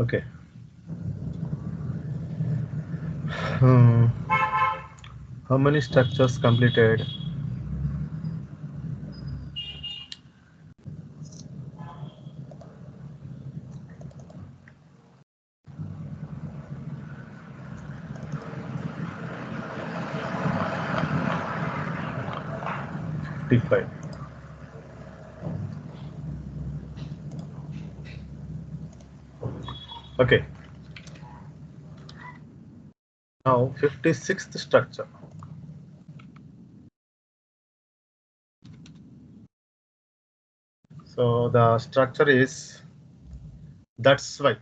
Okay. Hmm. How many structures completed? T5. Okay. Now 56th structure. So the structure is that's why.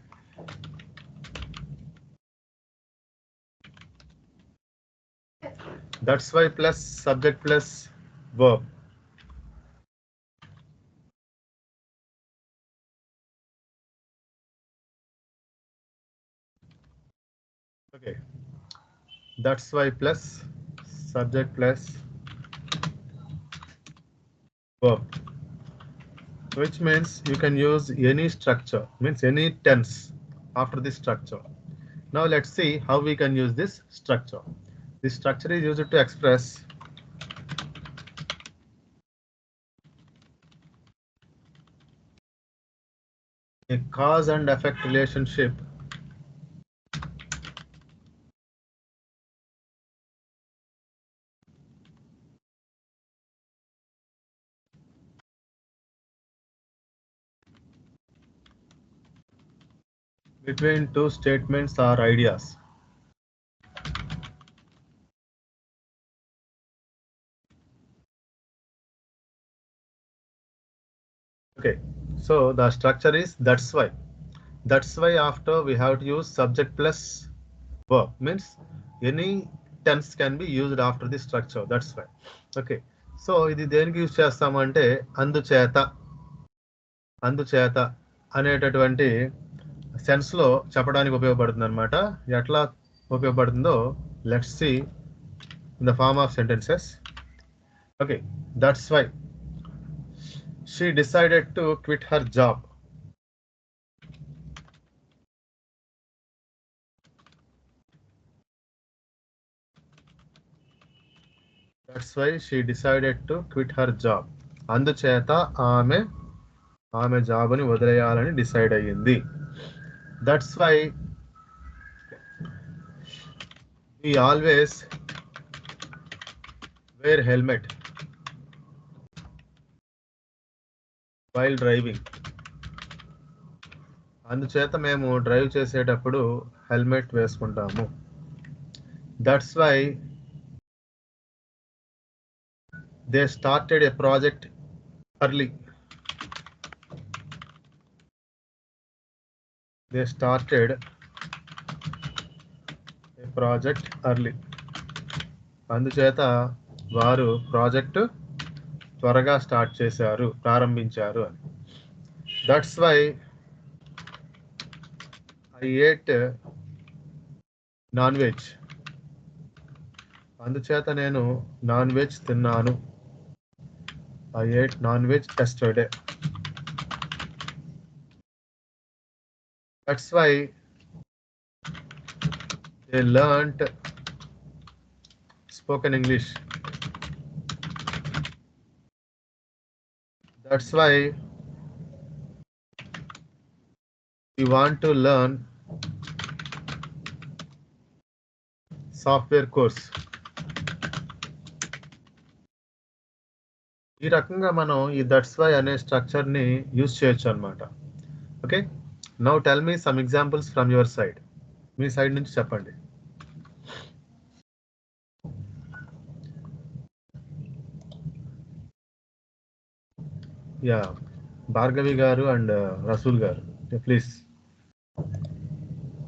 That's why plus subject plus verb. Okay. That's why plus subject plus verb, which means you can use any structure, means any tense after this structure. Now let's see how we can use this structure. This structure is used to express a cause and effect relationship between two statements or ideas. Okay, so the structure is that's why. That's why after we have to use subject plus verb, means any tense can be used after this structure. That's why. Okay, so ఇది దేనికి use చేస్తామంటే అందుచేత అందుచేత అనేటటువంటి sense లో చెప్పడానికి ఉపయోగపడుతుంది అనమాట. ఎట్లా ఉపయోగపడుతుందో let's see in the form of sentences. Okay, that's why she decided to quit her job. That's why she decided to quit her job. అందుచేత ఆమె జాబ్ని వదిలేయాలని డిసైడ్ అయ్యింది. That's why we always wear helmet while driving. అందుచేత మేము drive చేసేటప్పుడు helmet వేసుకుంటాము. That's why they started a project early. They started a project early. అందుచేత వారు ప్రాజెక్టు త్వరగా స్టార్ట్ చేశారు, ప్రారంభించారు అని. That's why I ate non veg. అందుచేత నేను నాన్ వెజ్ తిన్నాను. I ate non veg yesterday. That's why they learned spoken English. That's why we want to learn software course. ఈ రకంగా మనం ఈ దట్స్ వై అనే స్ట్రక్చర్ ని యూజ్ చేయొచ్చు అనమాట. Okay, now tell me some examples from your side. Me side నుంచి చెప్పండి. యా, భార్గవి గారు అండ్ రసూల్ గారు, please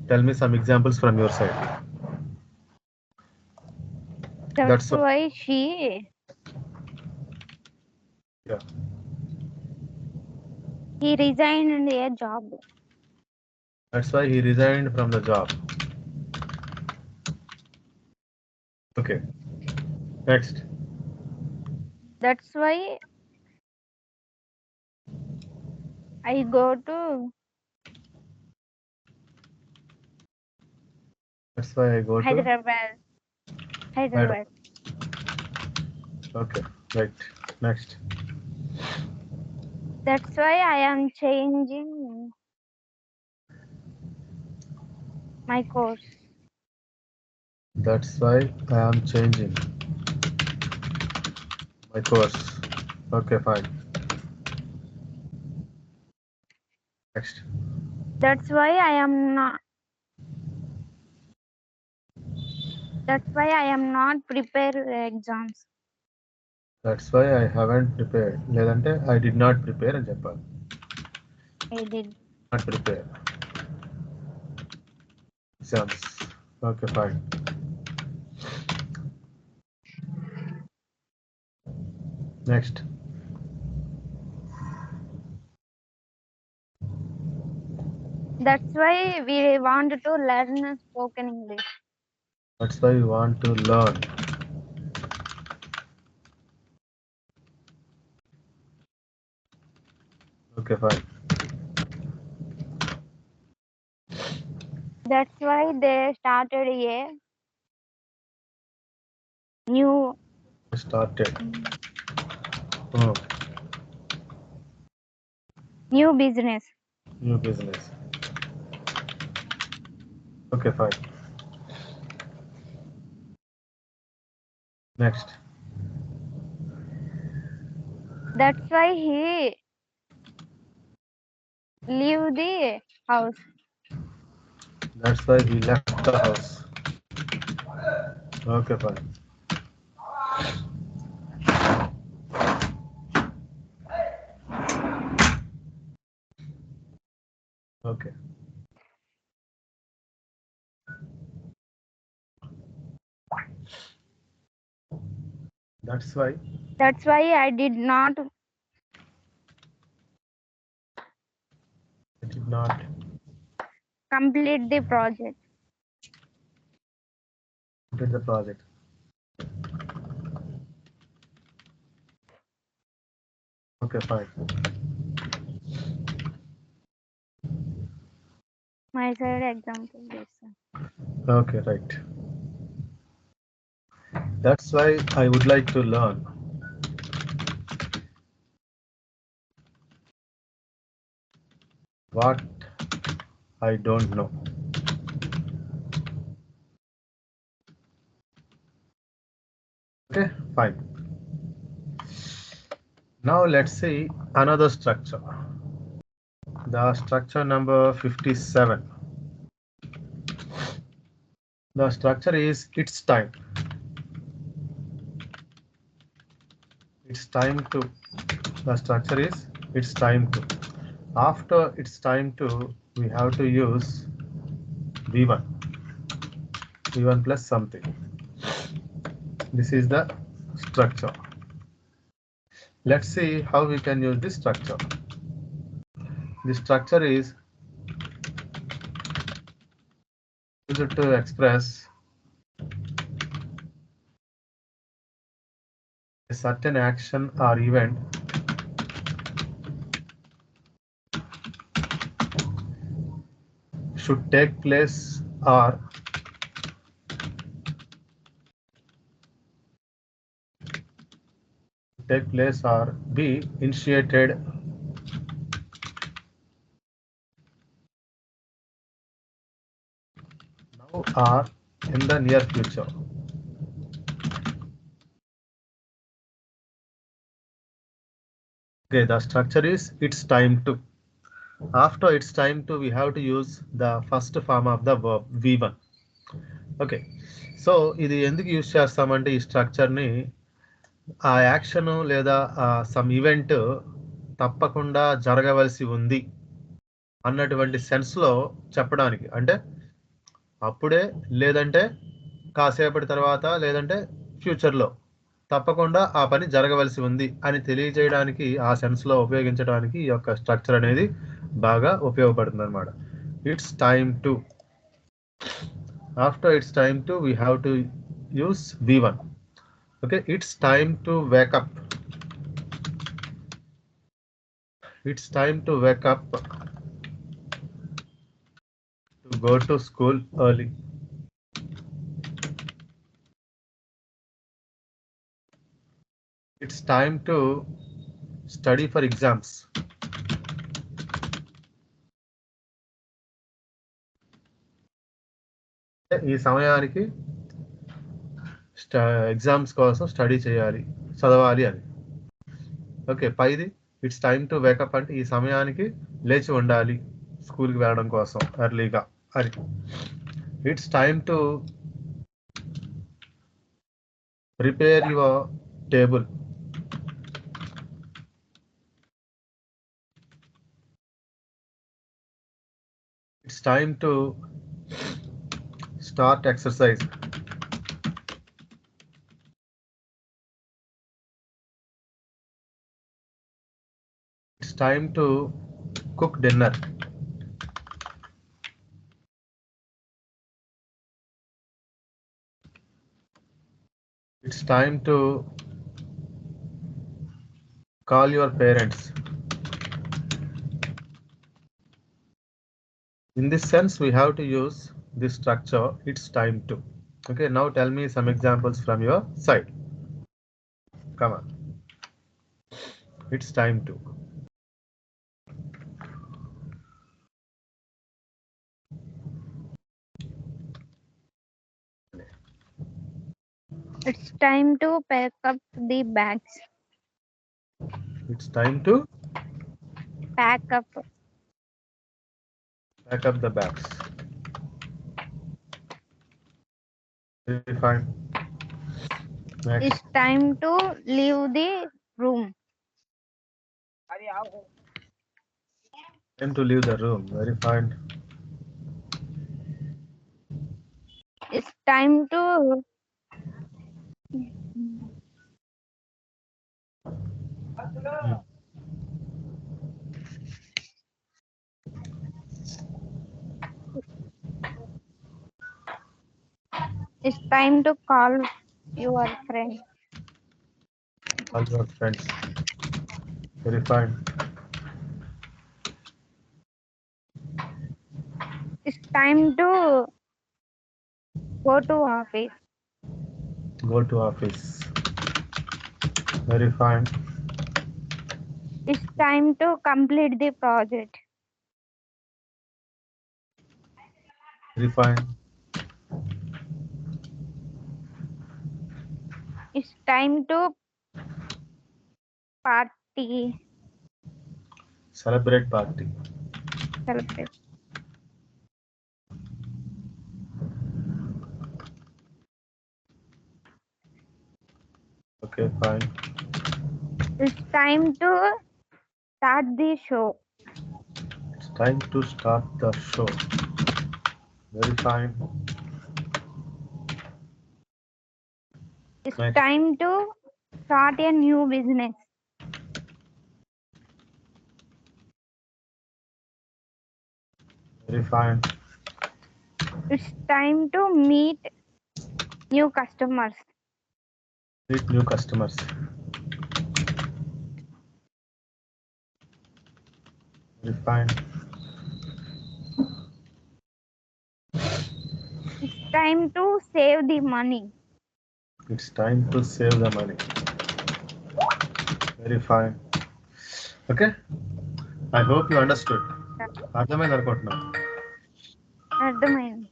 tell me some examples from your side. That's why she Yeah. he resigned a job. That's why he resigned from the job. Okay. Next. That's why I go to That's why I go to Hyderabad. Hyderabad. Okay, right. Next. That's why I am changing my course. That's why I am changing my course. Okay, fine. Next. That's why I am not. That's why I am not prepared exams. That's why I haven't prepared. లేదంటే I did not prepare అని చెప్పాలి. I did. Not prepare. Exams. Okay, fine. Next. That's why we want to learn spoken English. That's why we want to learn. Okay, fine. That's why they started a new Started. Oh, new business. new business. Okay, fine. Next. That's why he leave the house. That's why he left the house. Okay, fine. Okay. That's why That's why I did not I did not complete the project. complete the project. Okay, fine. My side example this. Okay, right. That's why I would like to learn. What I don't know. Okay, fine. Now let's see another structure. The structure number 57. The structure is it's time. It's time to. The structure is it's time to. After it's time to, we have to use V1. V1 plus something. This is the structure. Let's see how we can use this structure. The structure is used to express a certain action or event should take place or be initiated now or in the near future. Okay, the structure is it's time to. After it's time to, we have to use the first form of the verb V1. Okay, so ఇది ఎందుకు use చేస్తామంటే ఈ స్ట్రక్చర్ని ఆ action లేదా some event తప్పకుండా జరగవలసి ఉంది అన్నటువంటి సెన్స్లో చెప్పడానికి, అంటే అప్పుడే లేదంటే కాసేపటి తర్వాత లేదంటే ఫ్యూచర్లో తప్పకుండా ఆ పని జరగవలసి ఉంది అని తెలియజేయడానికి ఆ సెన్స్లో ఉపయోగించడానికి ఈ యొక్క స్ట్రక్చర్ అనేది బాగా ఉపయోగపడుతుంది అనమాట. It's time to. After it's time to, we have to use V1. Okay, it's time to wake up. It's time to wake up to go to school early. it's time to study for exams. ఈ సమయానికి exams కోసం study చేయాలి, చదవాలి అని. Okay, పైది it's time to wake up అంటే ఈ సమయానికి లేచి ఉండాలి స్కూల్కి వెళ్ళడం కోసం ఎర్లీగా అని. It's time to prepare your table. It's time to start exercise. It's time to cook dinner. It's time to call your parents. In this sense, we have to use this structure, it's time to. Okay, now tell me some examples from your side. Come on. It's time to. It's time to pack up the bags. It's time to Pack up. pack up the bags. Very fine. Next. It's time to leave the room. Time to leave the room. Very fine. It's time to it's time to call your friend. All your friends. Very fine. It's time to go to office. Go to office. Very fine. It's time to complete the project. Very fine. It's time to party. Celebrate party. Celebrate. Okay, fine. It's time to start the show. It's time to start the show. Very fine. It's Next. time to start a new business. Very fine. It's time to meet new customers. Meet new customers. Very fine. It's time to save the money. It's time to save the money. Very fine. Okay. I hope you understood. అర్థమైంది అనుకుంటున్నా. అర్థమైంది.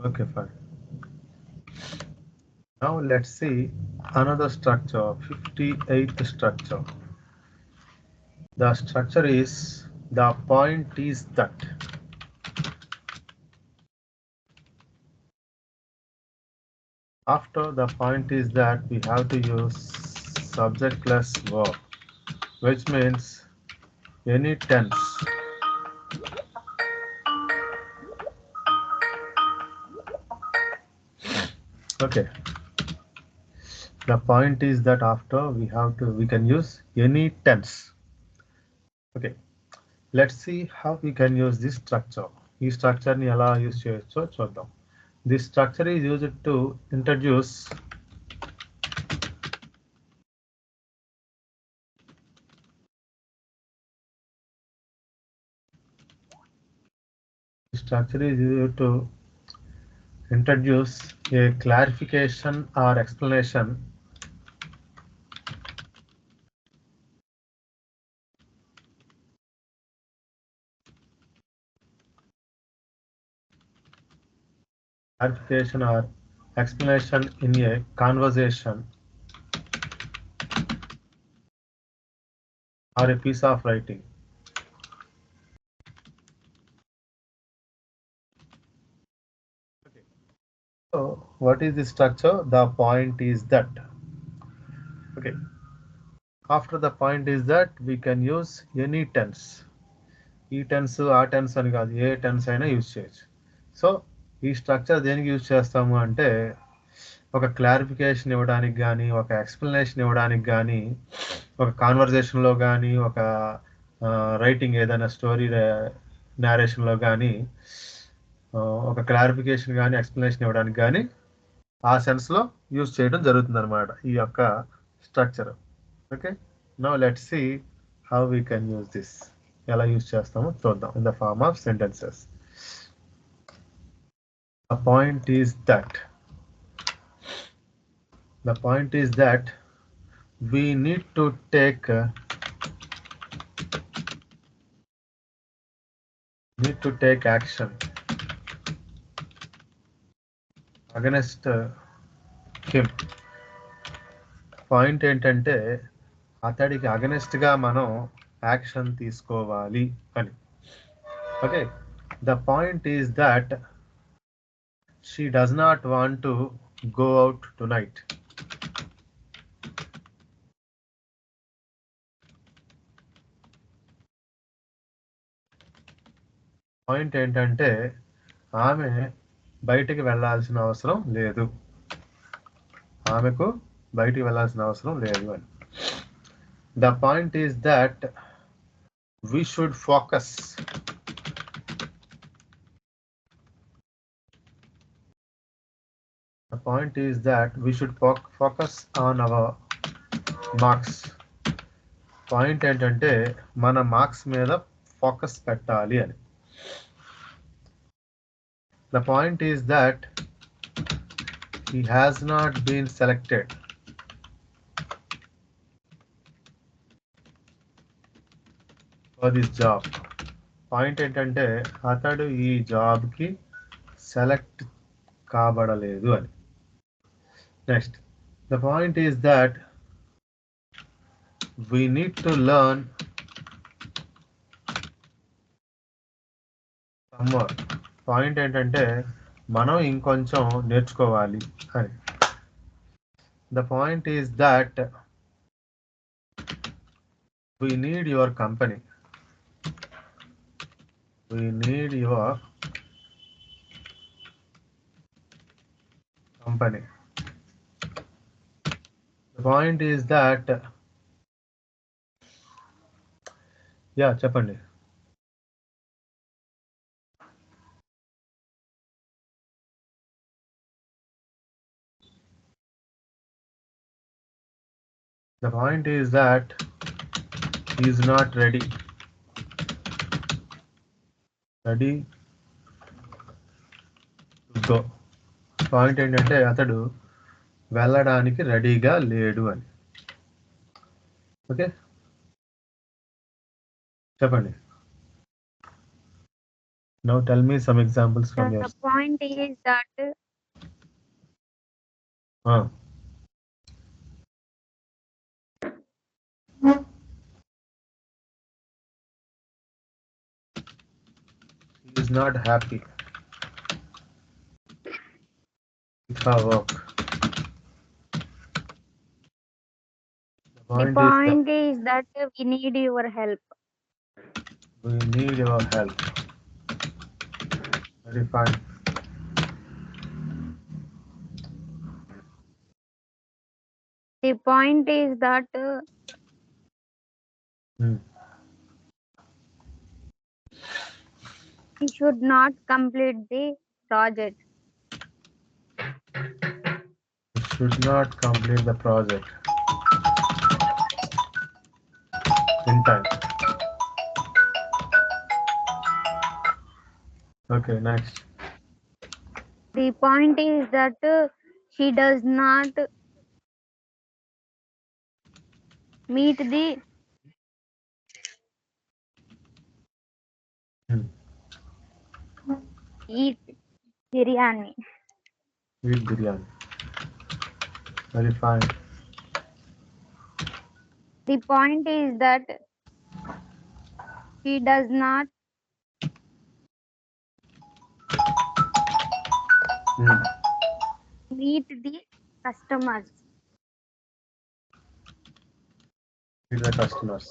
Okay, fine. Now let's see another structure, 58th structure. The structure is the point is that. After the point is that, we have to use subject plus verb, which means any tense. Okay. The point is that after we can use any tense. Okay. Let's see how we can use this structure. This structure ni ela use cheyocho chuddam. This structure is used to introduce a clarification or explanation clarification or explanation in a conversation or a piece of writing. Okay. So what is the structure? The point is that. Okay. After the point is that we can use any tense. ఈ tense ఆ tense అని కాదు, ఏ tense అయినా use చేయొచ్చు. So ఈ structure దేనికి use చేస్తాము అంటే ఒక క్లారిఫికేషన్ ఇవ్వడానికి కానీ, ఒక ఎక్స్ప్లెనేషన్ ఇవ్వడానికి కానీ, ఒక కాన్వర్జేషన్లో కానీ, ఒక రైటింగ్ ఏదైనా స్టోరీ నేరేషన్లో కానీ, ఒక క్లారిఫికేషన్ కానీ ఎక్స్ప్లెనేషన్ ఇవ్వడానికి కానీ ఆ సెన్స్లో యూజ్ చేయడం జరుగుతుంది అనమాట ఈ యొక్క structure. Okay, now let's see how we can use this. ఎలా యూజ్ చేస్తామో చూద్దాం. In the form of sentences. The point is that we need to take action against him. Point ఏంటంటే అతడికి అగనెస్ట్ గా మనం యాక్షన్ తీసుకోవాలి అని. Okay, the point is that she does not want to go out tonight. Point ఏంటంటే ఆమె బయటికి వెళ్ళాల్సిన అవసరం లేదు, ఆమెకు బయటికి వెళ్ళాల్సిన అవసరం లేదు అని. The point is that we should focus the point is that we should focus on our marks. Point ఏంటంటే మన మార్క్స్ మీద ఫోకస్ పెట్టాలి అని. The point is that he has not been selected for this job. Point ఏంటంటే అతడు ఈ జాబ్కి select కాబడలేదు అని. Next, the point is that we need to learn some more. Point ఏంటంటే మనం ఇంకొంచెం నేర్చుకోవాలి అని. The point is that we need your company. We need your company. The point is that చెప్పండి. The point is that he is not ready to go. Point ఏంటంటే అతడు వెళ్ళడానికి రెడీగా లేడు అని. ఓకే, చెప్పండి. Now tell me some examples from your. The point is that he is not happy with our work. the point is that we need your help. We need your help. Very fine. The point is that we should not complete the project. We should not complete the project in time. Okay, next. The point is that she does not meet the eat biryani. Eat biryani. Very fine. The point is that she does not meet the customers. Meet the customers.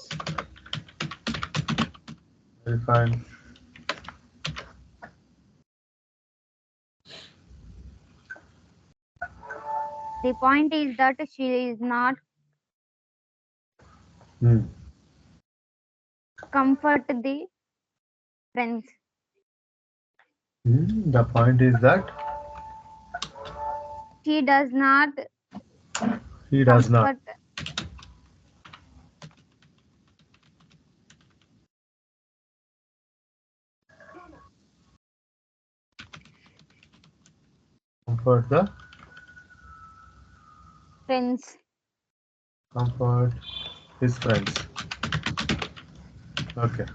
Very fine. The point is that she is not comfort the friends. The point is that She does not he does not. comfort Comfort the friends. comfort his friends. Okay.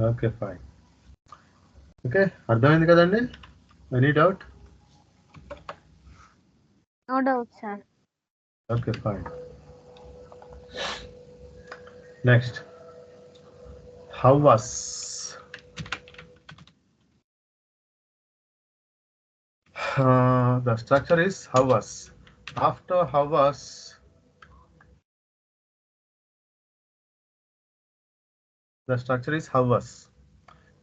Okay, fine. Okay, అర్థమైంది కదండి? Any doubt? No doubt, sir. Okay, fine. Next. How was? The structure is how was. After how was, the structure is how was.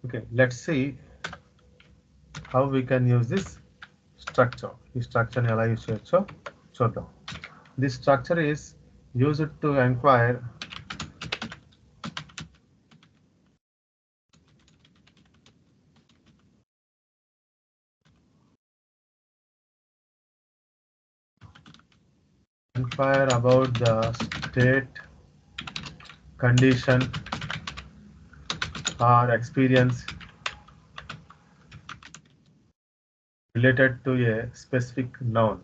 Okay, let's see how we can use this structure. ఈ structure ని ఎలా use చేయొచ్చో చూద్దాం. This structure is used to inquire about the state, condition, or experience related to a specific noun.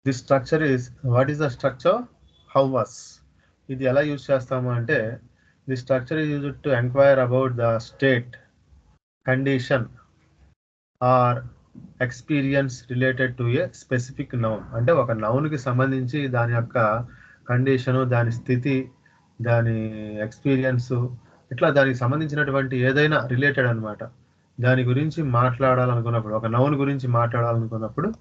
This structure is, what is the structure? How was. ఇది ఎలా use చేస్తాము అంటే, the structure is used to inquire about the state, condition, or experience related to a specific noun. అంటే ఒక నౌన్కి సంబంధించి దాని యొక్క condition, దాని స్థితి, దాని ఎక్స్పీరియన్స్, ఇట్లా దానికి సంబంధించినటువంటి ఏదైనా రిలేటెడ్ అనమాట. దాని గురించి మాట్లాడాలనుకున్నప్పుడు, ఒక నౌన్ గురించి మాట్లాడాలనుకున్నప్పుడు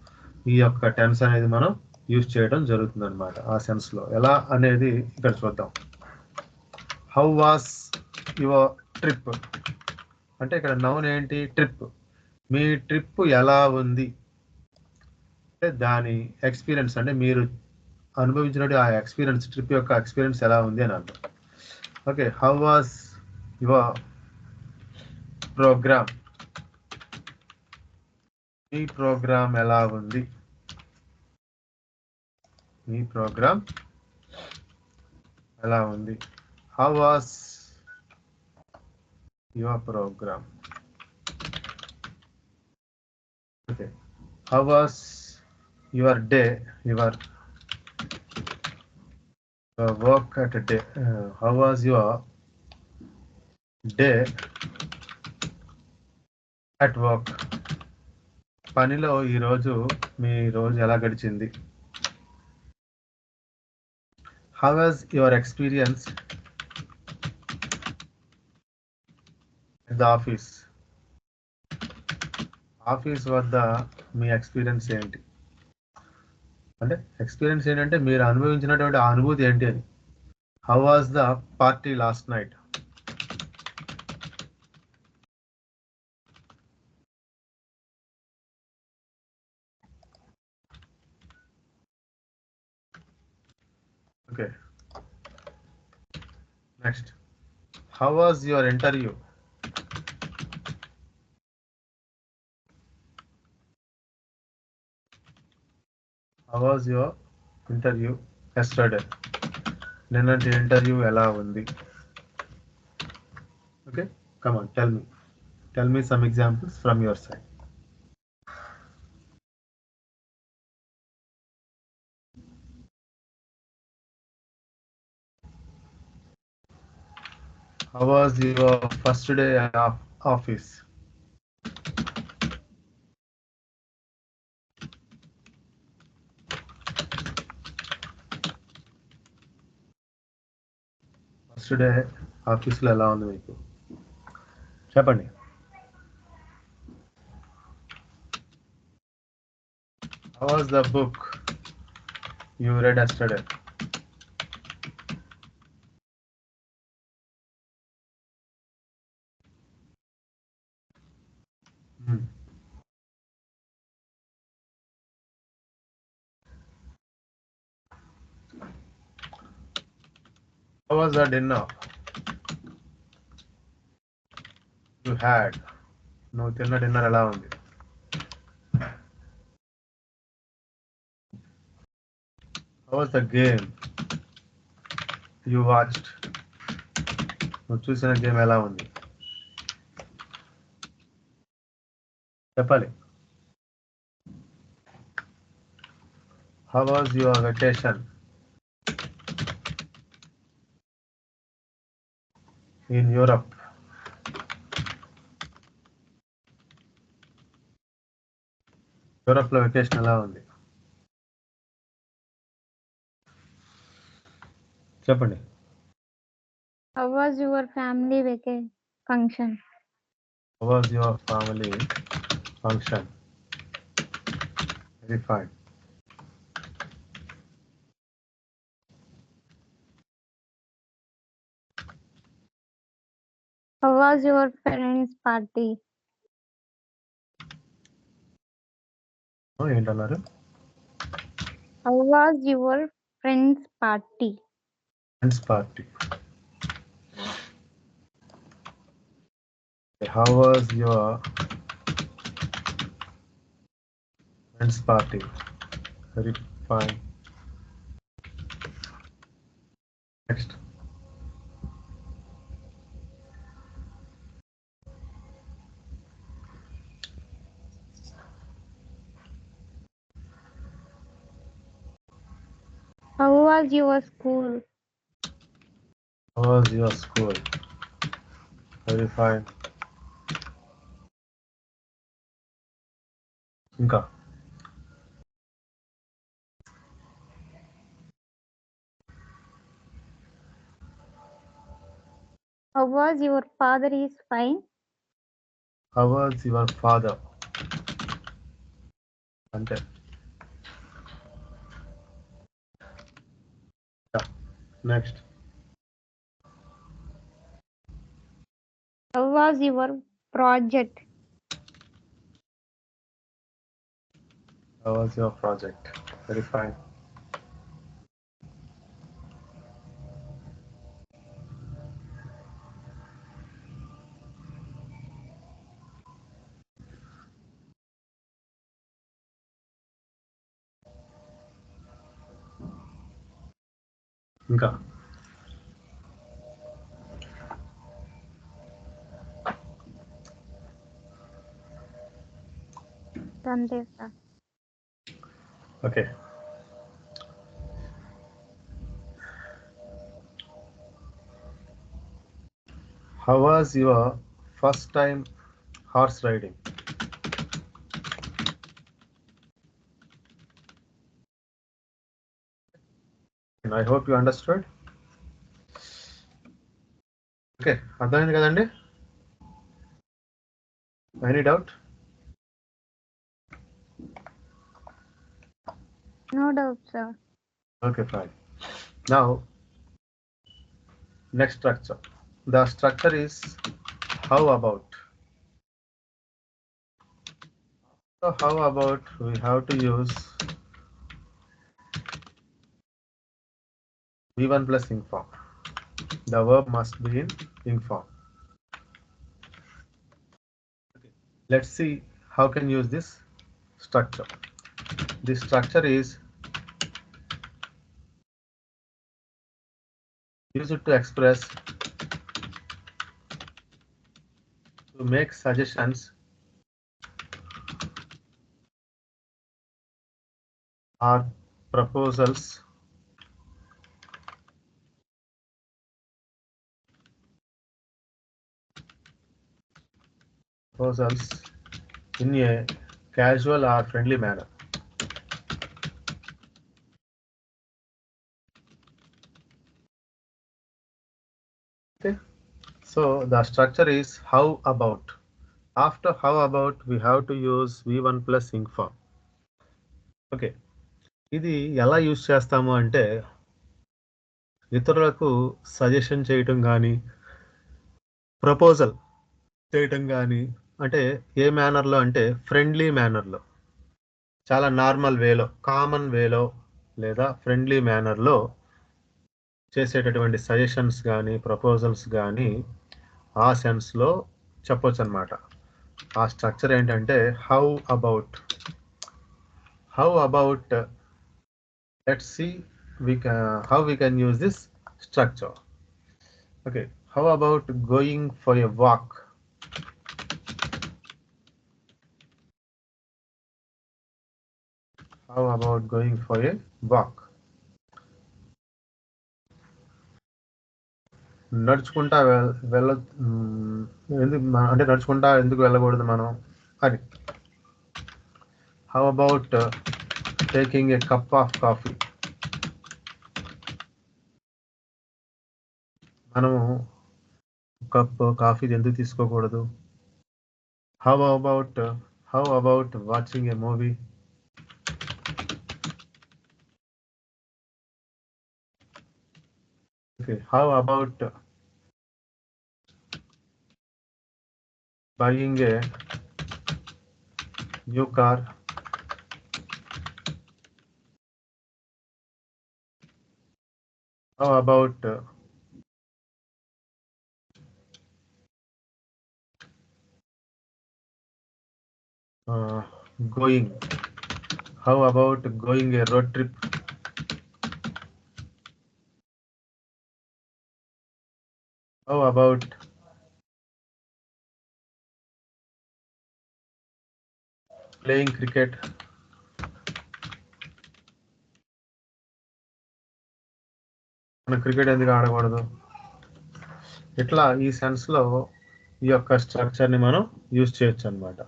ఈ యొక్క టెన్స్ అనేది మనం యూజ్ చేయడం జరుగుతుంది అనమాట. ఆ సెన్స్లో ఎలా అనేది ఇక్కడ చూద్దాం. హౌ వాస్ యువర్ ట్రిప్ అంటే ఇక్కడ నౌన్ ఏంటి? ట్రిప్. మీ ట్రిప్ ఎలా ఉంది అంటే దాని ఎక్స్పీరియన్స్, అంటే మీరు అనుభవించినట్టు ఆ ఎక్స్పీరియన్స్, ట్రిప్ యొక్క ఎక్స్పీరియన్స్ ఎలా ఉంది అని అర్థం. Okay, how was your program. మీ ప్రోగ్రామ్ ఎలా ఉంది? మీ ప్రోగ్రామ్ ఎలా ఉంది? How was your program. Okay, how was your day, your work at a day. How was your day at work? పనిలో ఈరోజు మీ రోజు ఎలా గడిచింది? How was your experience at the office? Office వద్ద మీ ఎక్స్పీరియన్స్ ఏంటి? అంటే ఎక్స్పీరియన్స్ ఏంటంటే మీరు అనుభవించినటువంటి ఆ అనుభూతి ఏంటి అని. How was the party last night? Okay, next. How was your interview? How was your interview? yesterday. నిన్నటి ఇంటర్వ్యూ ఎలా ఉంది? Okay, come on, tell me some examples from your side. How was your first day of office? First day ఆఫీస్లో ఎలా ఉంది మీకు? చెప్పండి. How was the book you read yesterday? How was the dinner you had? నువ్వు తిన్న dinner ఎలా ఉంది? How was the game you watched? నువ్వు చూసిన గేమ్ ఎలా ఉంది? చెప్పాలి. How was your vacation in Europe? యూరోప్లో వెకేషన్ ఎలా ఉంది? చెప్పండి. How was your family function? How was your family function? Very fine. How was your friend's party? ఏంటన్నారు? How was your friend's party? Friends party. How was your friends party? Very fine. Next. How was your school? How was your school? Very fine. ఇంకా How was your father is fine? How was your father? అంతే. Next. How was your project? How was your project? Very fine. ఇంకా అంతే sir. Okay. How was your first time horse riding? I hope you understood. Okay, అర్థమైంది కదండి? Any doubt? No doubt, sir. Okay, fine. Now, next structure. The structure is how about. So how about we have to use V1 plus ing form. The verb must be in ing form. Okay. Let's see how can use this structure. This structure is use it to express, to make suggestions, or proposals in a casual or friendly manner. Okay, so the structure is how about. After how about, we have to use v1 plus inc form. Okay, ఇది ఎలా use చేస్తాము అంటే ఇతరులకు suggestion చేయటం కానీ proposal చేయటం కానీ, అంటే ఏ మేనర్లో అంటే ఫ్రెండ్లీ మేనర్లో, చాలా నార్మల్ వేలో, కామన్ వేలో లేదా ఫ్రెండ్లీ మేనర్లో చేసేటటువంటి సజెషన్స్ కానీ ప్రపోజల్స్ కానీ ఆ సెన్స్లో చెప్పొచ్చు అనమాట. ఆ స్ట్రక్చర్ ఏంటంటే how about. Let's see how we can use this structure. Okay, how about going for a walk? How about going for a walk? నడుచుకుంటా అంటే నడుచుకుంటా ఎందుకు వెళ్ళకూడదు మనం అని. How about taking a cup of coffee. మనము cup coffee ఎందుకు తీసుకోకూడదు. How about watching a movie. Okay, how about buying a new car? How about going? How about going a road trip? How about playing cricket? మనం cricket ఎందుకు ఆడకూడదు. ఇట్లా ఈ సెన్స్లో ఈ యొక్క స్ట్రక్చర్ని మనం యూజ్ చేయొచ్చు అనమాట.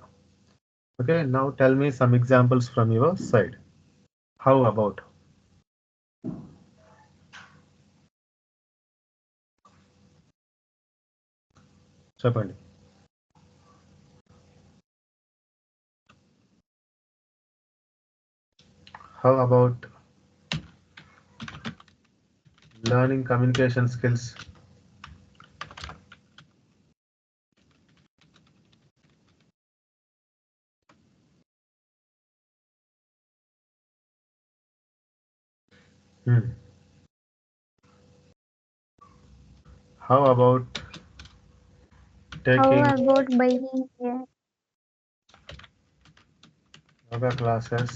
Okay, now tell me some examples from your side. How about. చెప్పండి. How about learning communication skills? How about taking buying yoga classes?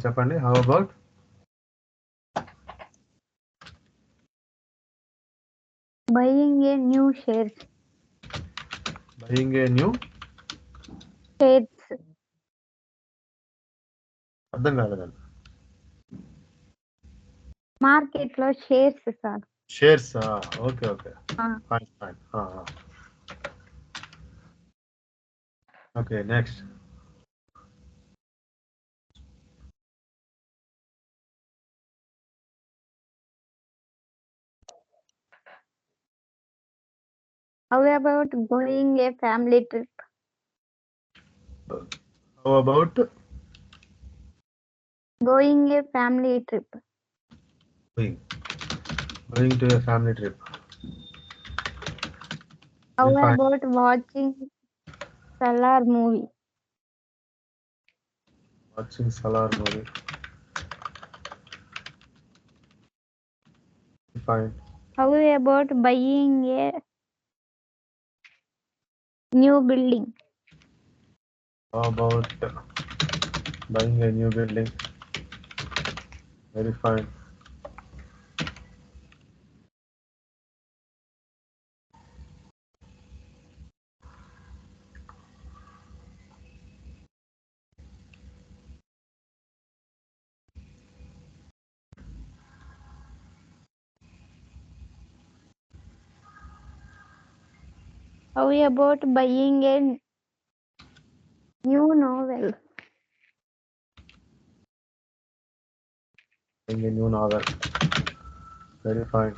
చెప్పండి. How about buying a new shares? Buying a new Shares. అర్థం కాలేదండి. Market లో shares sir. Shares. Okay okay, fine fine. Okay, next. How about going a family trip? How about Going a family trip. going to a family trip. How Fine. about watching Salar movie? Watching Salar movie. Fine. How about buying a new building? How about buying a new building? Very fine. How about buying a new novel? A new novel. Very fine.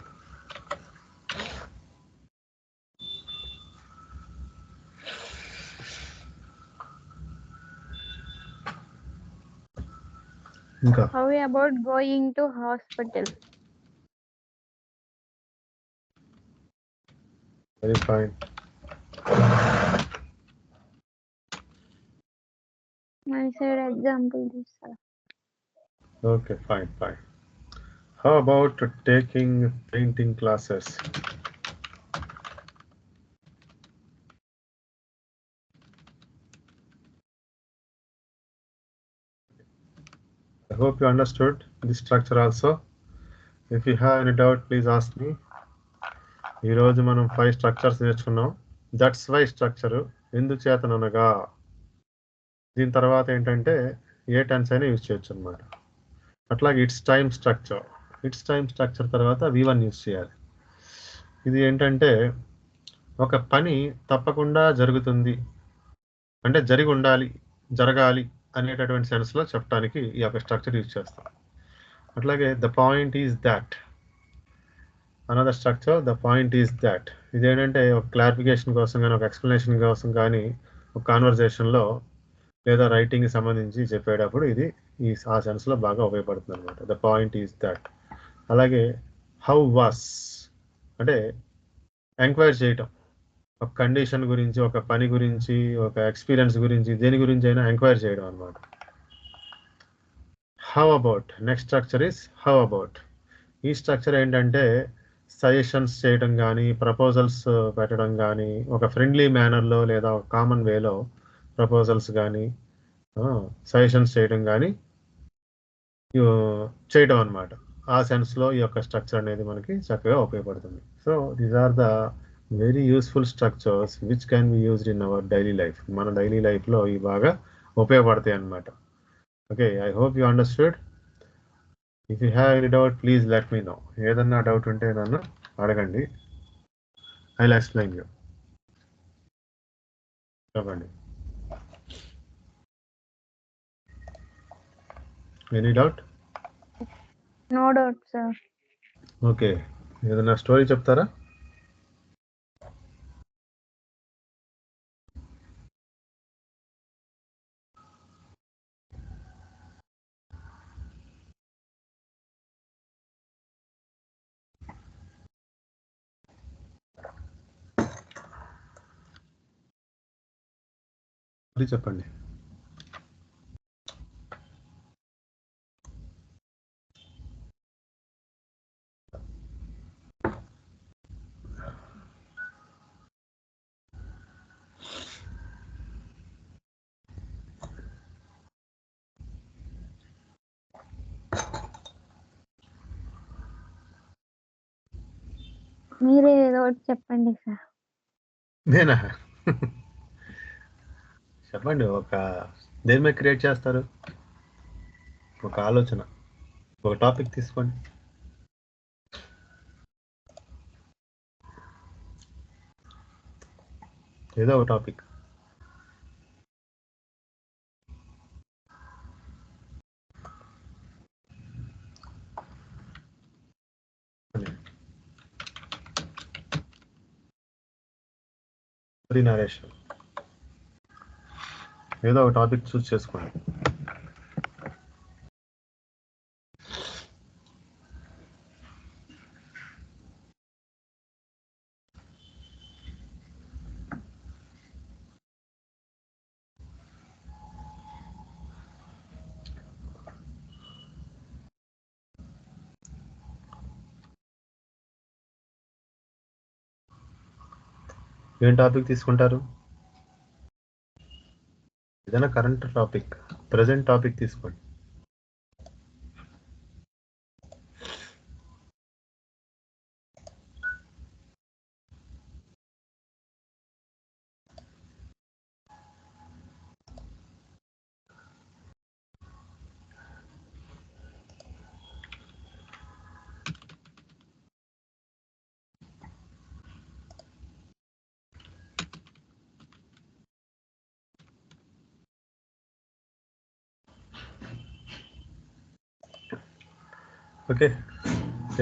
ఇంకా How about going to hospital? very fine. My side example this. Okay, fine. How about taking painting classes? I hope you understood this structure also. If you have any doubt, please ask me. ఈ రోజు మనం 5 structures నేర్చుకున్నాం. That's why structure ఎందుచేతనగా. దీని తర్వాత ఏంటంటే ఏ tense అయినా use చేయొచ్చు అనమాట. అట్లాగే ఇట్స్ టైమ్ స్ట్రక్చర్ తర్వాత V1 యూజ్ చేయాలి. ఇది ఏంటంటే ఒక పని తప్పకుండా జరుగుతుంది అంటే జరగాలి అనేటటువంటి సెన్స్లో చెప్పడానికి ఈ యొక్క స్ట్రక్చర్ యూజ్ చేస్తాం. అట్లాగే the point is that another structure, the point is that. ఇదేంటంటే ఒక క్లారిఫికేషన్ కోసం కానీ ఒక ఎక్స్ప్లెనేషన్ కోసం కానీ ఒక కాన్వర్జేషన్లో లేదా రైటింగ్కి సంబంధించి చెప్పేటప్పుడు ఇది ఆ సెన్స్లో బాగా ఉపయోగపడుతుంది అనమాట. The point is that. అలాగే హౌ వాస్ అంటే ఎంక్వైరీ చేయటం, ఒక కండిషన్ గురించి, ఒక పని గురించి, ఒక ఎక్స్పీరియన్స్ గురించి, దేని గురించి అయినా ఎంక్వైరీ చేయడం అనమాట. How about next structure is how about. ఈ స్ట్రక్చర్ ఏంటంటే సజెషన్స్ చేయడం కానీ, ప్రపోజల్స్ పెట్టడం కానీ, ఒక ఫ్రెండ్లీ మేనర్లో లేదా ఒక కామన్ వేలో ప్రపోజల్స్ కానీ సజెషన్స్ చేయడం కానీ చేయడం అనమాట. ఆ సెన్స్లో ఈ యొక్క స్ట్రక్చర్ అనేది మనకి చక్కగా ఉపయోగపడుతుంది. So these are the very useful structures which can be used in our daily life. మన డైలీ లైఫ్లో ఇవి బాగా ఉపయోగపడతాయి అన్నమాట. Okay, I hope you understood. If you have any doubt please let me know. ఏదన్నా డౌట్ ఉంటే నన్ను అడగండి. I will explain you. చెప్పండి. Any doubt? No doubt, sir. Okay, ఏదన్నా స్టోరీ చెప్తారా? చెప్పండి. మీరే ఏదో ఒకటి చెప్పండి సార్. నేనా? చెప్పండి. ఒక దేని మీద క్రియేట్ చేస్తారు? ఒక ఆలోచన, ఒక టాపిక్ తీసుకోండి. ఏదో ఒక టాపిక్. నరేషన్ ఏదో ఒక టాపిక్ చూస్ చేసుకోండి. ఏం టాపిక్ తీసుకుంటారు? ఏదైనా కరెంట్ టాపిక్, ప్రజెంట్ టాపిక్ తీసుకోండి. ఓకే,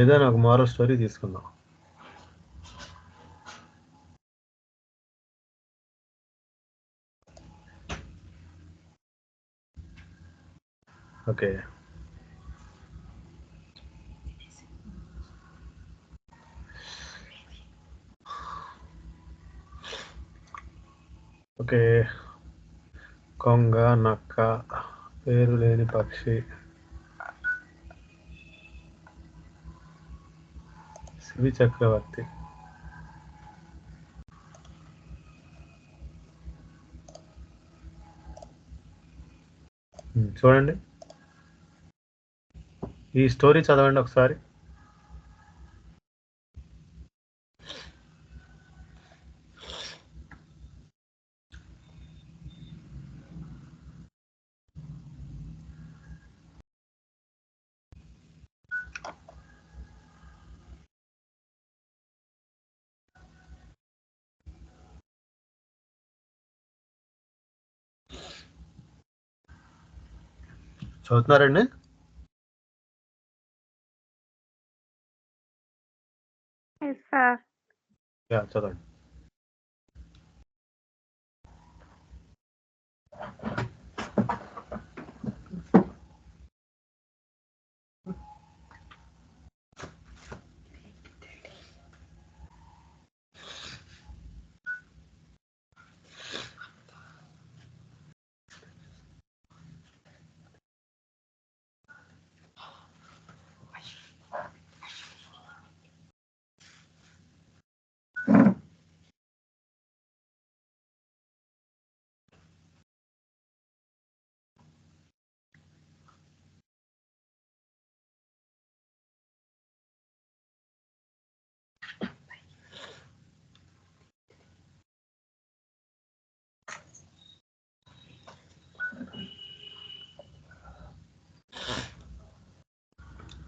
ఏదైనా ఒక మోరల్ స్టోరీ తీసుకుందాం. ఓకే, ఓకే, కొంగ, నక్క, పేరు లేని పక్షి, శివి చక్రవర్తి. చూడండి, ఈ స్టోరీ చదవండి ఒకసారి. చదువుతున్నారండి? Yes, sir. యా, చదవండి.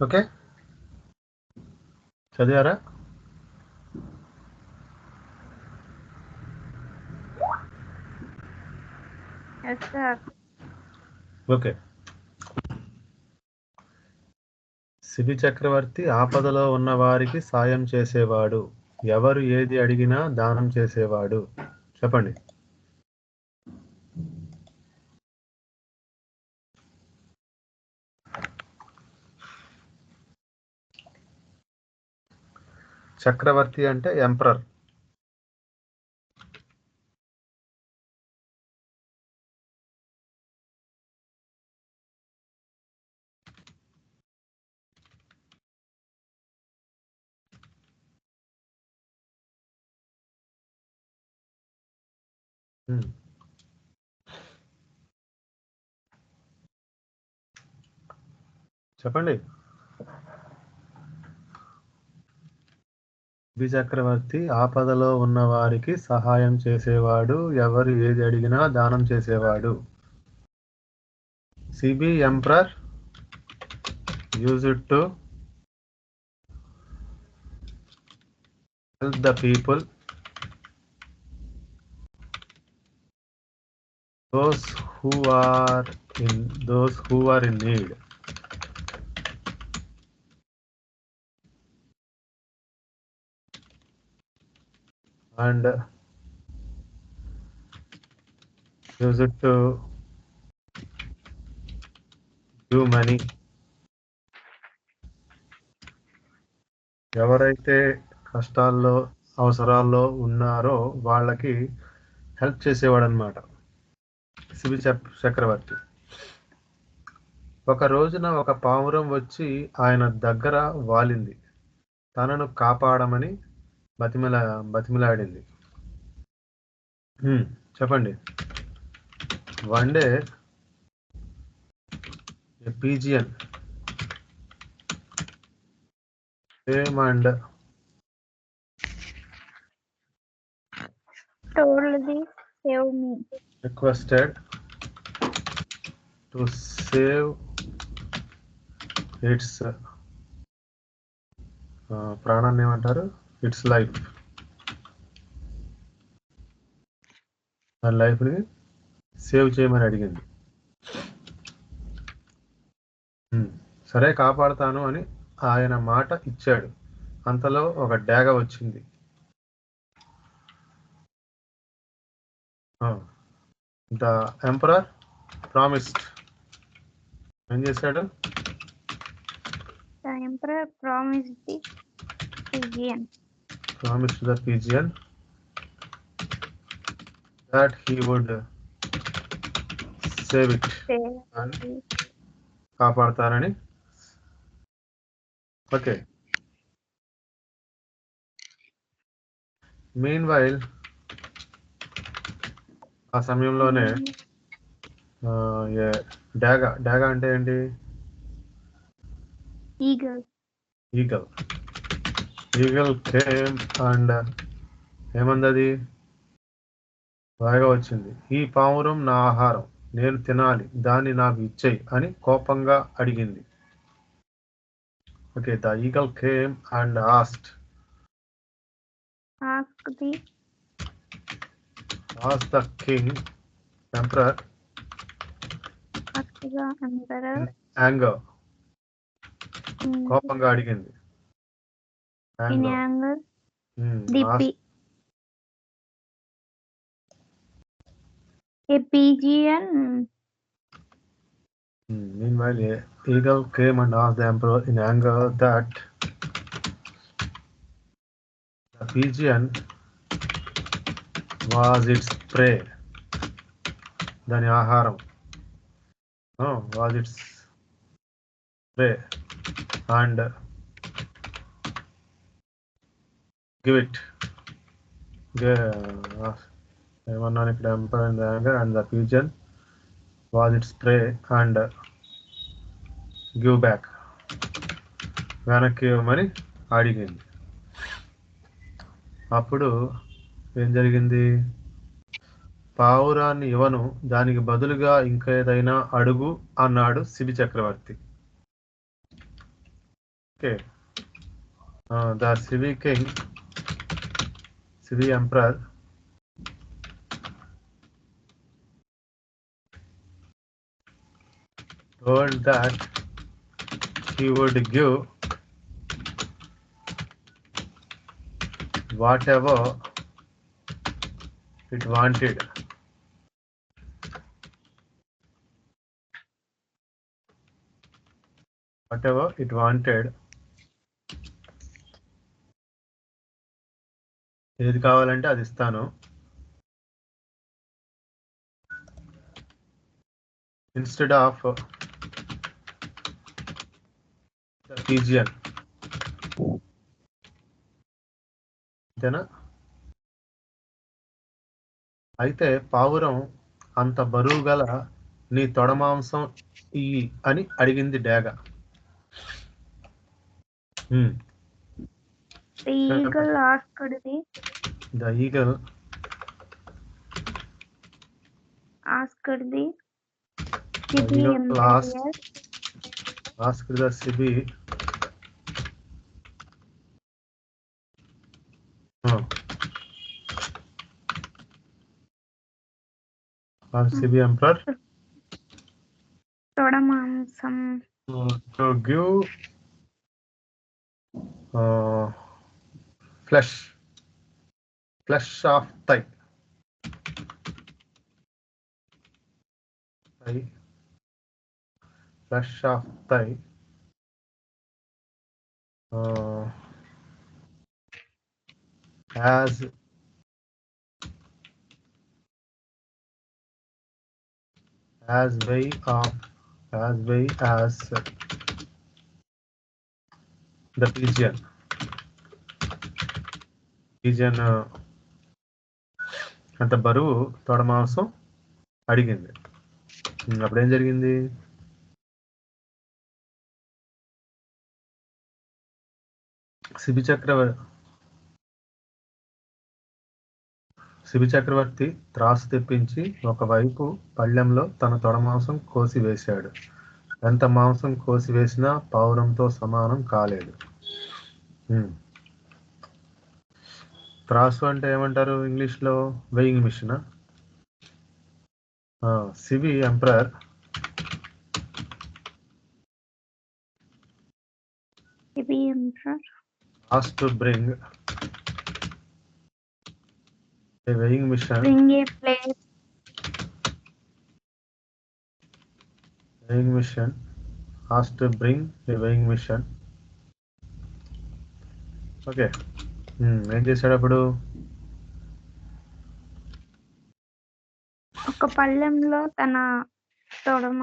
ఓకే, చదివారా? Yes, sir. ఓకే, శిబి చక్రవర్తి ఆపదలో ఉన్న వారికి సాయం చేసేవాడు, ఎవరు ఏది అడిగినా దానం చేసేవాడు. చెప్పండి. చక్రవర్తి అంటే ఎంపరర్. చెప్పండి. శిబి చక్రవర్తి ఆపదలో ఉన్న వారికి సహాయం చేసేవాడు, ఎవరు ఏది అడిగినా దానం చేసేవాడు. Sibi emperor used to help the people, those who are in need. And use it to give money. ఎవరైతే కష్టాల్లో అవసరాల్లో ఉన్నారో వాళ్ళకి హెల్ప్ చేసేవాడు అనమాట శిబి చక్రవర్తి. ఒక రోజున ఒక పావురం వచ్చి ఆయన దగ్గర వాలింది, తనను కాపాడమని బతిమిలాడింది. చెప్పండి. One day a pigeon came and Told thee, save me. requested to save its ప్రాణాన్ని ఏమంటారు, ఇట్స్ లైఫ్, దాని లైఫ్ని సేవ్ చేయమని అడిగింది. సరే కాపాడుతాను అని ఆయన మాట ఇచ్చాడు. అంతలో ఒక డేగ వచ్చింది. The emperor promised. ఏం చేశాడు? The emperor promised the Fijian that he would save it. కాపాడతారని. ఓకే. మీన్ వైల్ ఆ సమయంలోనే డాగ అంటే ఏంటి? ఈగల్ కేమ్ అండ్ ఏమందది? బాగా వచ్చింది. ఈ పావురం నా ఆహారం, నేను తినాలి, దాన్ని నాకు ఇచ్చేయి అని కోపంగా అడిగింది. Okay. The eagle came and asked the king, emperor, anger. కోపంగా అడిగింది. A pigeon. Meanwhile, a eagle came and asked the emperor in anger that the pigeon was its prey. దాని ఆహారం. Was its prey and give it. ఏమన్నాను ఇక్కడ? emperor in anger and the pigeon was its prey and give back. వెనక్కి ఇవ్వమని అడిగింది. అప్పుడు ఏం జరిగింది? పావురాన్ని ఇవ్వను, దానికి బదులుగా ఇంకేదైనా అడుగు అన్నాడు శిబి చక్రవర్తి. Okay. The Shibi king, Shibi emperor told that he would give whatever it wanted. Whatever it wanted. ఏది కావాలంటే అది ఇస్తాను. Instead of the pigeon. అంతేనా? అయితే పావురం అంత బరువు గల నీ తొడమాంసం ఇయ్యి అని అడిగింది డాగ. The eagle asked the Sibi Sibi emperor to give flesh of thigh. Flesh of thigh. As way as the pigeon అంత బరువు తొడమాంసం అడిగింది. అప్పుడేం జరిగింది? శిబి చక్రవర్తి త్రాసు తెప్పించి ఒకవైపు పళ్ళెంలో తన తొడమాంసం కోసి వేశాడు. ఎంత మాంసం కోసి వేసినా పావురంతో సమానం కాలేదు. త్రాసు అంటే ఏమంటారు ఇంగ్లీష్లో? Weighing machine. Sibi emperor Sibi Emperor asked to bring a weighing machine. bring a plate. Weighing machine. Asked to bring a weighing machine. Okay, ఏం చేశాడు అప్పుడు? ఒక పళ్ళెంలో తన తొడమ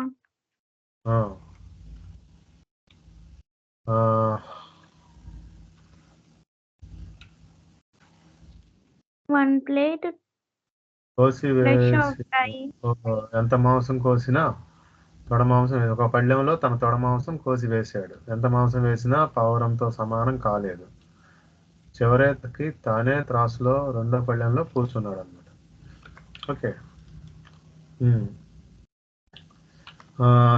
1 plate కోసి fresh వేసి అవుతాయి. ఎంత మాంసం కోసినా తొడ మాంసం ఒక పళ్ళెంలో తన తొడ మాంసం కోసి వేశాడు. ఎంత మాంసం వేసినా పావురంతో సమానం కాలేదు. చివరికి తానే త్రాసులో రెండో పళ్ళెంలో కూర్చున్నాడు అన్నమాట. Okay,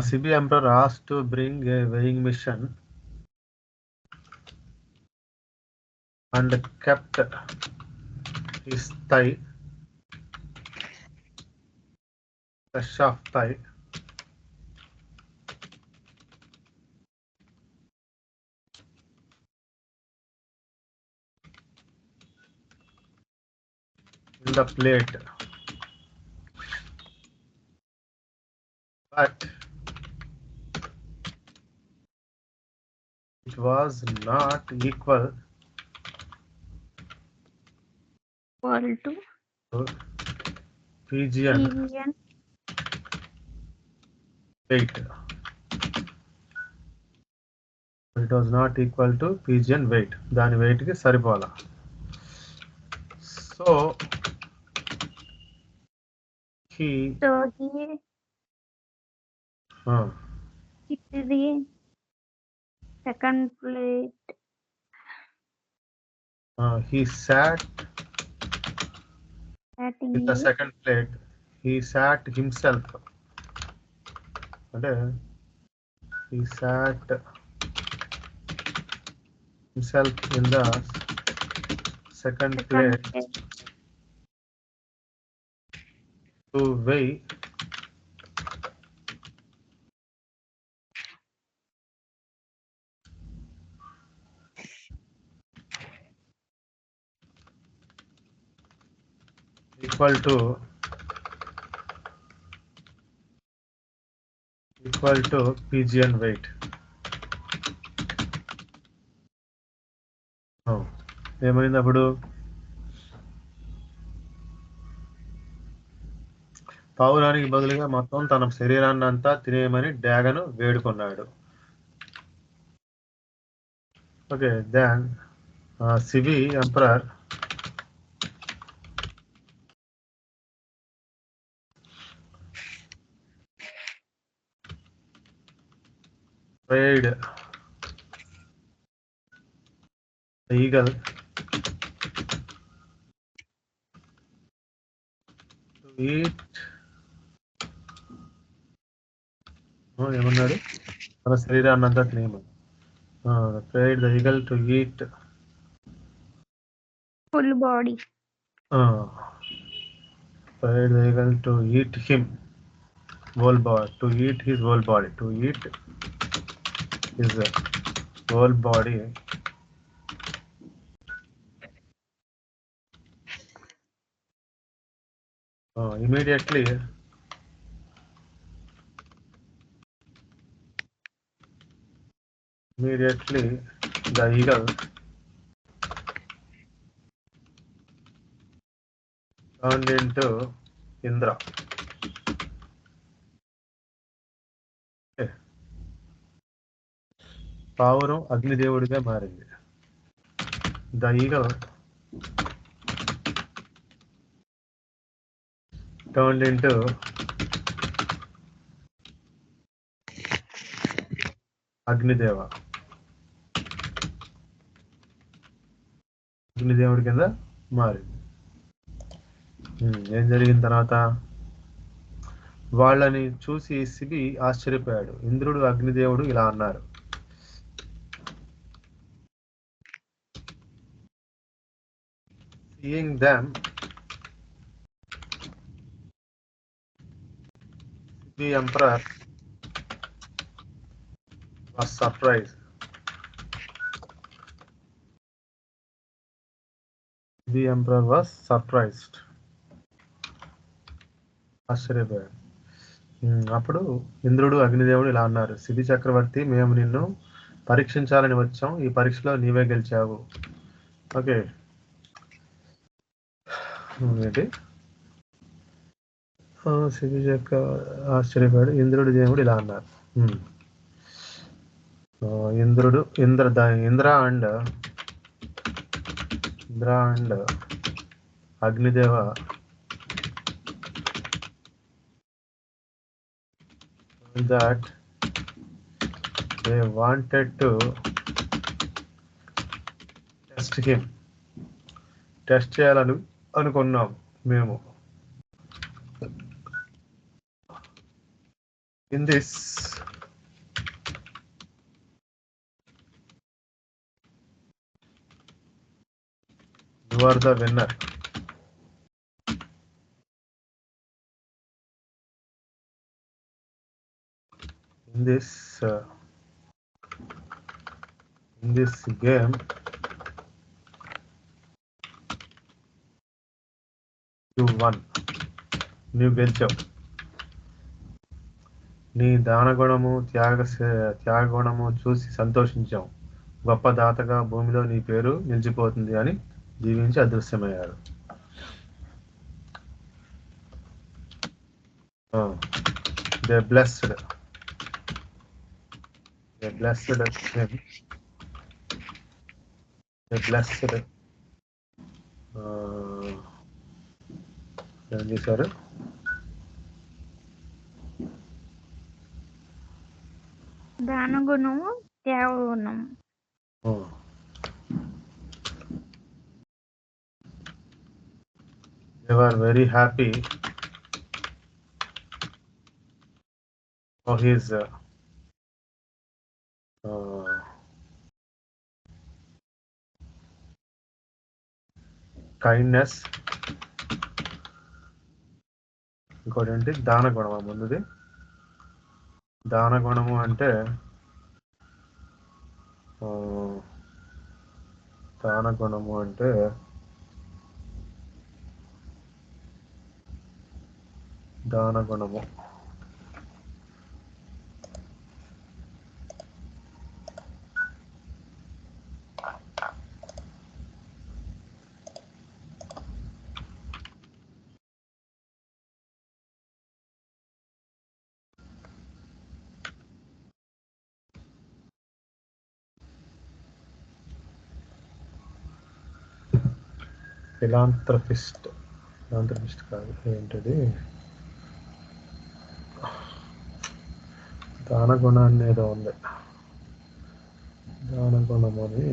Sibi Emperor asked to bring a weighing machine and kept his thigh, flesh of thigh, in the plate, but it was not equal to pigeon weight. It was not equal to pigeon weight. దాని weight కి సరిపోలా. So he hit the second plate. He sat in the second plate. He sat himself. అంటే he sat himself in the second plate to weigh equal to pigeon weight. ఏమైంది అప్పుడు? పావురానికి బదులుగా మొత్తం తన శరీరాన్ని అంతా తినేయమని డ్యాగను వేడుకున్నాడు. Okay, then Sibi Emperor prayed the eagle to eat. ఏమన్నాడు? తన శరీరాన్ని అంతా తినేయమని. Prayed the eagle to eat full body. Prayed the eagle to eat him whole body, to eat his whole body, to eat his whole body. Immediately the eagle turned into Indra. పావురం అగ్నిదేవుడిగా మారింది. The eagle turned into అగ్నిదేవ, అగ్నిదేవుడి కింద మారింది. ఏం జరిగిన తర్వాత? వాళ్ళని చూసి CB ఆశ్చర్యపోయాడు. ఇంద్రుడు అగ్నిదేవుడు ఇలా అన్నారు. Seeing them, the emperor was surprised. The emperor was surprised. ఆశ్చర్యపోయాడు. అప్పుడు ఇంద్రుడు అగ్నిదేవుడు ఇలా అన్నారు, శిబి చక్రవర్తి, మేము నిన్ను పరీక్షించాలని వచ్చాం, ఈ పరీక్షలో నీవే గెలిచావు. ఓకే, ఏంటి శిబి చక్ర ఆశ్చర్యపోయాడు. ఇంద్రుడు దేవుడు ఇలా అన్నారు, Indra and Agnideva that they wanted to test him. Test చేయాలని అనుకున్నాం మేము. In this you are the winner. In this game you won. నీవు గెలిచావు. నీ దానగుణము త్యాగగుణము చూసి సంతోషించాం. గొప్ప దాతగా భూమిలో నీ పేరు నిలిచిపోతుంది అని జీవించి అదృశ్యమయ్యారు. They blessed him. They blessed ఏం చేశారు? దానగుణము త్యాగగుణము. They were very happy for his kindness. ఇంకోటి ఏంటి? దానగుణము. ముందుది దానగుణము అంటే దానగుణము ఫిలాంథ్రపిస్ట్ కాదు, ఏంటది? దానగుణాన్ని ఏదో ఉంది, దానగుణం అని.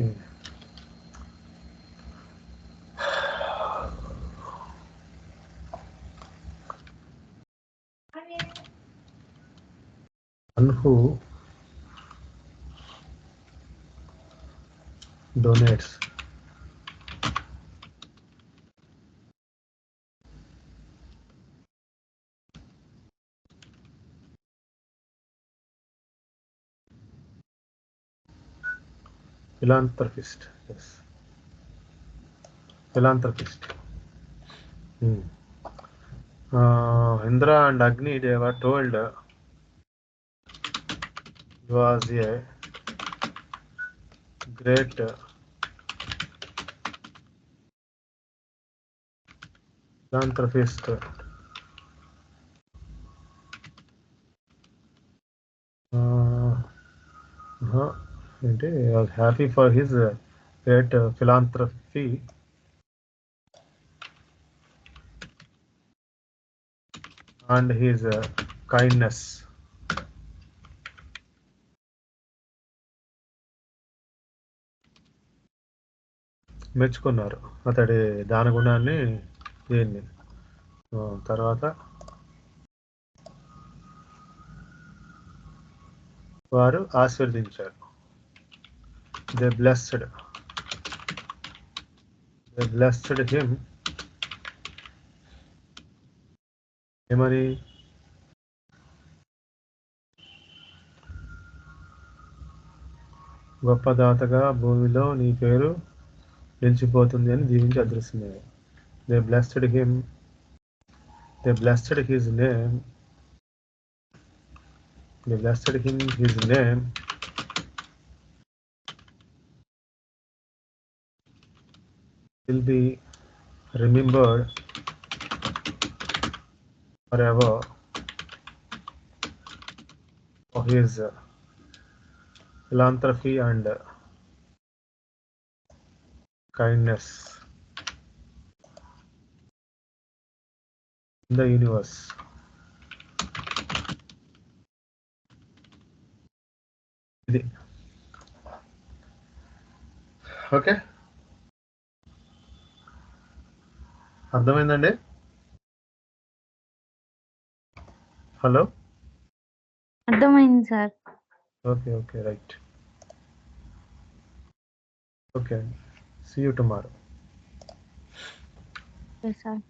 One who donates. Philanthropist, yes. Philanthropist. Indra and Agni, they were told he was a great philanthropist. I was happy for his great philanthropy and his kindness. మెచ్చుకున్నారు అతడి దానగుణాన్ని, దీన్ని. తర్వాత వారు ఆశీర్వదించారు. They blessed him. ఏమని? గొప్ప దాతగా భూమిలో నీ పేరు నిలిచిపోతుంది అని దీవించి అదృశ్యమే. They blessed him. They blessed his name. They blessed him his name. Will be remembered forever for his philanthropy and kindness in the universe. ఇది ఓకే, అర్థమైందండి? హలో, అర్థమైంది sir. Okay okay right. Okay, see you tomorrow. Okay sir.